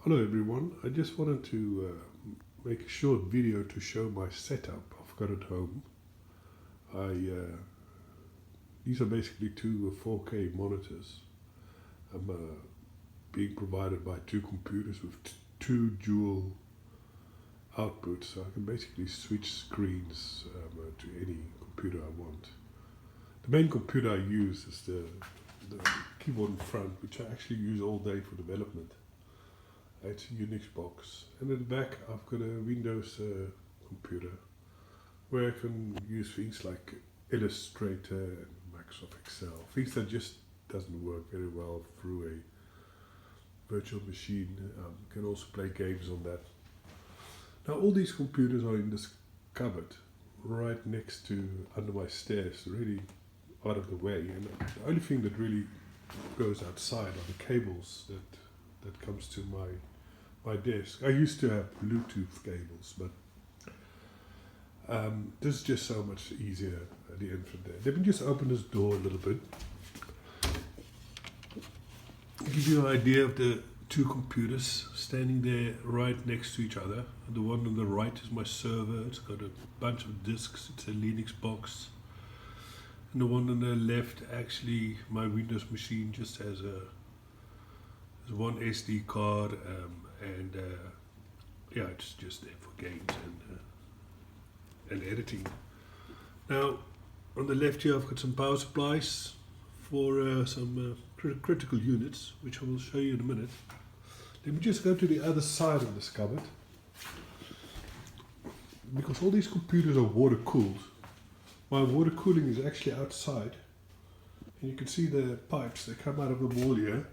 Hello everyone, I just wanted to make a short video to show my setup I've got at home. These are basically two 4K monitors. I'm being provided by two computers with two dual outputs, so I can basically switch screens to any computer I want. The main computer I use is the keyboard in front, which I actually use all day for development. It's a Unix box, and at the back I've got a Windows computer where I can use things like Illustrator and Microsoft Excel, things that just doesn't work very well through a virtual machine. Can also play games on that. Now all these computers are in this cupboard right next to under my stairs, really out of the way, and the only thing that really goes outside are the cables that comes to my desk. I used to have Bluetooth cables, but this is just so much easier at the end of the day. Let me just open this door a little bit. Give you an idea of the two computers standing there right next to each other. The one on the right is my server. It's got a bunch of disks. It's a Linux box. And the one on the left, actually, my Windows machine just has one SD card, and yeah, it's just there for games and editing. Now, on the left here, I've got some power supplies for some critical units, which I will show you in a minute. Let me just go to the other side of this cupboard, because all these computers are water cooled. My water cooling is actually outside, and you can see the pipes that come out of the wall here.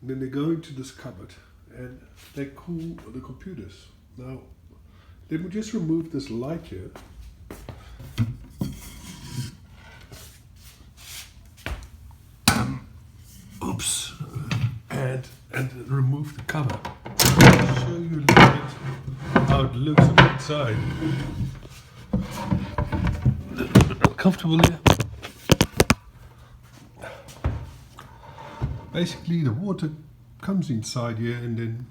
And then they go into this cupboard and they cool the computers. Now, let me just remove this light here. Oops. And remove the cover. I'll show you a little bit how it looks on the inside. A little bit uncomfortable here. Basically, the water comes inside here, and then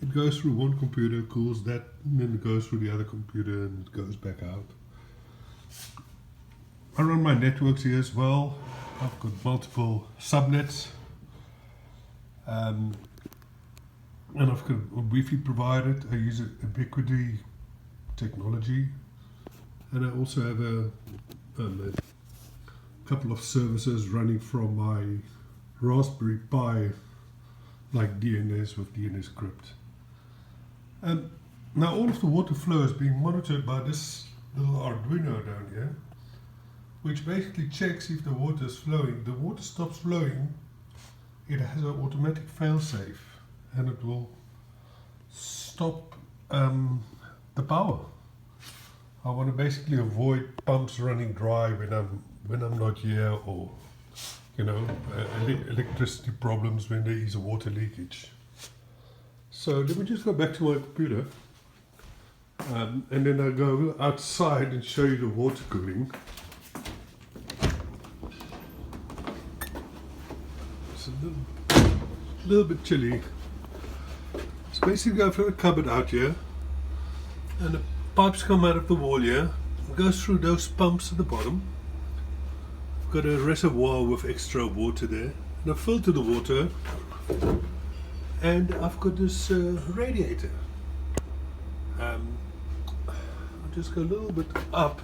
it goes through one computer, cools that, and then it goes through the other computer and it goes back out. I run my networks here as well. I've got multiple subnets, and I've got a Wi-Fi provided. I use a Ubiquiti technology, and I also have a couple of services running from my Raspberry Pi, like DNS with DNS crypt. And now all of the water flow is being monitored by this little Arduino down here, which basically checks if the water is flowing. The water stops flowing, it has an automatic failsafe, and it will stop the power. I want to basically avoid pumps running dry when I'm not here, or electricity problems when there is a water leakage. So let me just go back to my computer, and then I'll go outside and show you the water cooling. It's a little bit chilly. So basically go from the cupboard out here, and the pipes come out of the wall here, it goes through those pumps at the bottom. Got a reservoir with extra water there, and I've filtered the water, and I've got this radiator. I'll just go a little bit up,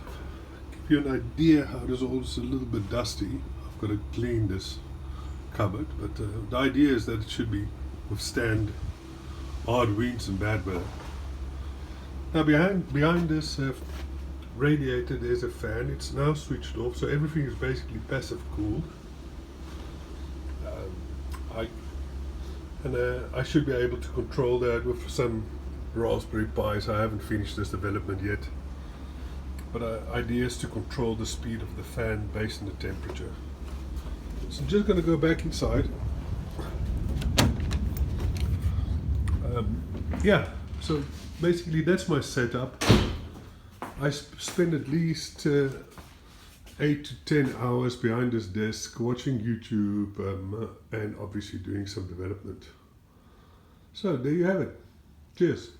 give you an idea how this all is a little bit dusty. I've got to clean this cupboard, but the idea is that it should withstand hard winds and bad weather. Now behind this radiator there's a fan. It's now switched off, so everything is basically passive cooled. I should be able to control that with some Raspberry Pis. I haven't finished this development yet, but idea is to control the speed of the fan based on the temperature. So I'm just going to go back inside. Yeah, so basically that's my setup. I spend at least 8 to 10 hours behind this desk watching YouTube and obviously doing some development. So there you have it. Cheers.